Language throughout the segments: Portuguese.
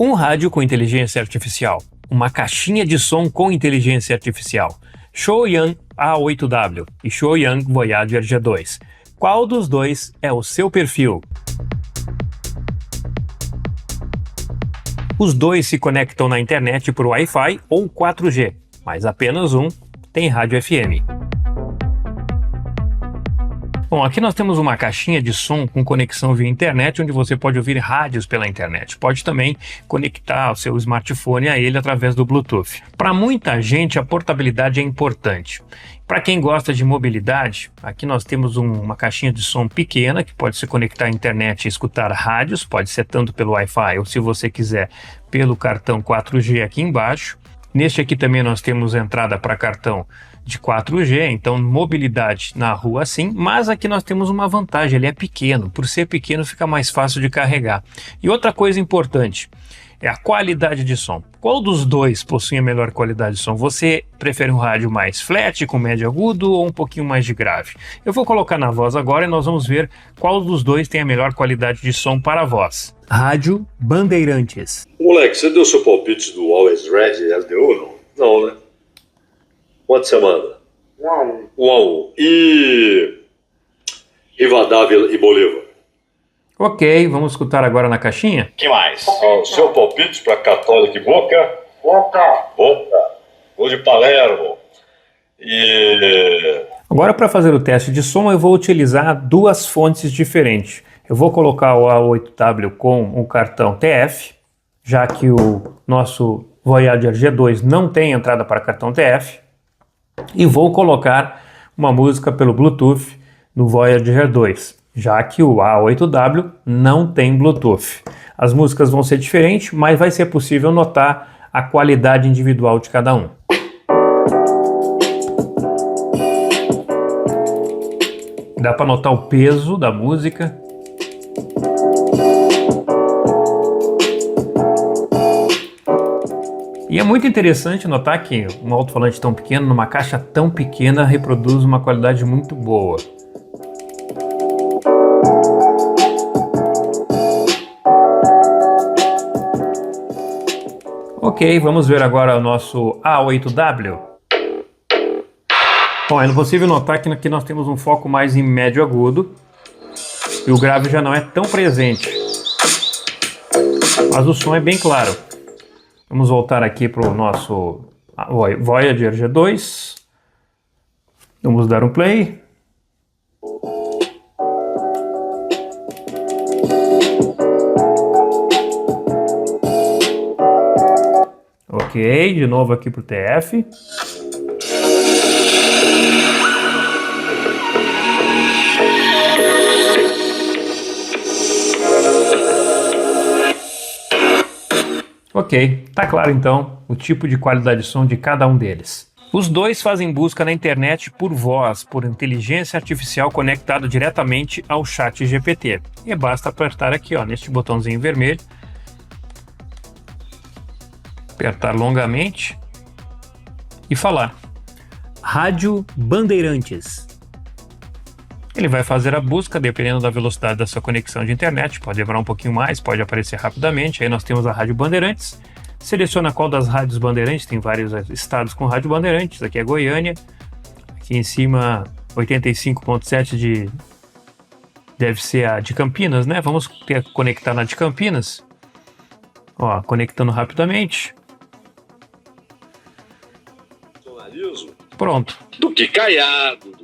Um rádio com inteligência artificial, uma caixinha de som com inteligência artificial, Shuoyang A8W e Shuoyang Voyager G2. Qual dos dois é o seu perfil? Os dois se conectam na internet por Wi-Fi ou 4G, mas apenas um tem rádio FM. Bom, aqui nós temos uma caixinha de som com conexão via internet, onde você pode ouvir rádios pela internet. Pode também conectar o seu smartphone a ele através do Bluetooth. Para muita gente, a portabilidade é importante. Para quem gosta de mobilidade, aqui nós temos uma caixinha de som pequena que pode se conectar à internet e escutar rádios, pode ser tanto pelo Wi-Fi ou, se você quiser, pelo cartão 4G aqui embaixo. Neste aqui também nós temos entrada para cartão de 4G, então mobilidade na rua sim, mas aqui nós temos uma vantagem, ele é pequeno, por ser pequeno fica mais fácil de carregar. E outra coisa importante é a qualidade de som. Qual dos dois possui a melhor qualidade de som? Você prefere um rádio mais flat, com médio agudo, ou um pouquinho mais de grave? Eu vou colocar na voz agora e nós vamos ver qual dos dois tem a melhor qualidade de som para a voz. Rádio Bandeirantes. Moleque, você deu seu palpite do Always Red LDU, não? Não, né? Quanto você manda? 1-1. E Rivadavia e Bolívar? Ok, vamos escutar agora na caixinha? Que mais? O seu palpite para Católica e Boca? Boca. Gol de Palermo. E... Agora, para fazer o teste de som, eu vou utilizar duas fontes diferentes. Eu vou colocar o A8W com o cartão TF, já que o nosso Voyager G2 não tem entrada para cartão TF. E vou colocar uma música pelo Bluetooth no Voyager G2, já que o A8W não tem Bluetooth. As músicas vão ser diferentes, mas vai ser possível notar a qualidade individual de cada um. Dá para notar o peso da música. E é muito interessante notar que um alto-falante tão pequeno, numa caixa tão pequena, reproduz uma qualidade muito boa. Ok, vamos ver agora o nosso A8W. Bom, é possível notar que aqui nós temos um foco mais em médio agudo e o grave já não é tão presente, mas o som é bem claro. Vamos voltar aqui para o nosso Voyager G2. Vamos dar um play. Ok, de novo aqui para o TF. Ok, tá claro então o tipo de qualidade de som de cada um deles. Os dois fazem busca na internet por voz, por inteligência artificial conectado diretamente ao chat GPT. E basta apertar aqui, ó, neste botãozinho vermelho, apertar longamente e falar Rádio Bandeirantes. Ele vai fazer a busca, dependendo da velocidade da sua conexão de internet, pode demorar um pouquinho mais, pode aparecer rapidamente. Aí nós temos a Rádio Bandeirantes, seleciona qual das rádios Bandeirantes, tem vários estados com Rádio Bandeirantes, aqui é Goiânia, aqui em cima 85.7 deve ser a de Campinas, né? Vamos conectar na de Campinas, ó, conectando rapidamente. Pronto. Do que Caiado,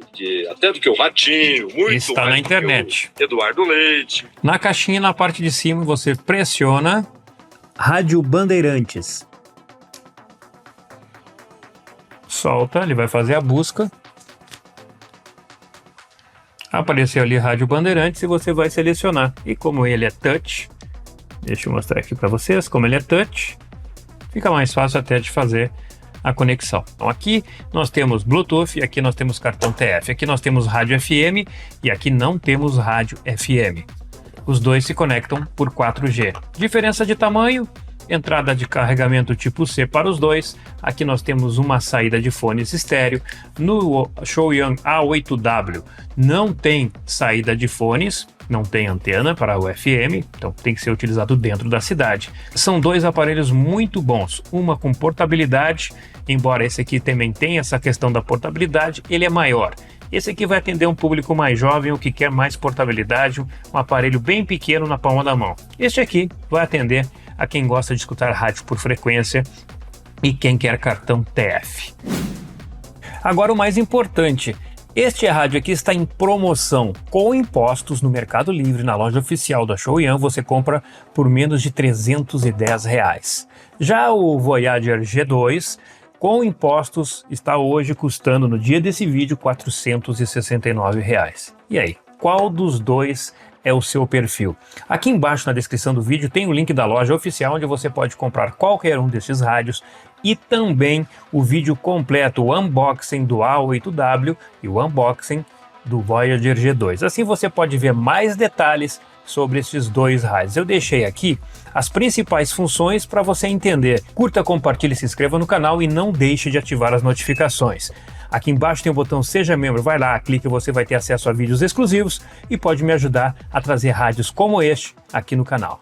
até do que o Ratinho, muito está mais na internet. Eduardo Leite. Na caixinha, na parte de cima, você pressiona Rádio Bandeirantes. Solta, ele vai fazer a busca. Apareceu ali Rádio Bandeirantes e você vai selecionar. E como ele é touch, deixa eu mostrar aqui para vocês, como ele é touch, fica mais fácil até de fazer a conexão. Então aqui nós temos Bluetooth e aqui nós temos cartão TF. Aqui nós temos rádio FM e aqui não temos rádio FM. Os dois se conectam por 4G. Diferença de tamanho, entrada de carregamento tipo C para os dois. Aqui nós temos uma saída de fones estéreo. No Shuoyang A8W não tem saída de fones, não tem antena para o FM, então tem que ser utilizado dentro da cidade. São dois aparelhos muito bons, uma com portabilidade, embora esse aqui também tenha essa questão da portabilidade, ele é maior. Esse aqui vai atender um público mais jovem ou que quer mais portabilidade, um aparelho bem pequeno na palma da mão. Este aqui vai atender a quem gosta de escutar rádio por frequência e quem quer cartão TF. Agora o mais importante, este rádio aqui está em promoção com impostos no Mercado Livre, na loja oficial da Showyang, você compra por menos de R$310. Já o Voyager G2, com impostos, está hoje custando, no dia desse vídeo, R$469. E aí, qual dos dois é o seu perfil? Aqui embaixo na descrição do vídeo tem o link da loja oficial, onde você pode comprar qualquer um desses rádios, e também o vídeo completo, o unboxing do A8W e o unboxing do Voyager G2. Assim você pode ver mais detalhes sobre esses dois rádios. Eu deixei aqui as principais funções para você entender. Curta, compartilhe, se inscreva no canal e não deixe de ativar as notificações. Aqui embaixo tem o botão Seja Membro, vai lá, clique, você vai ter acesso a vídeos exclusivos e pode me ajudar a trazer rádios como este aqui no canal.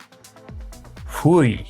Fui!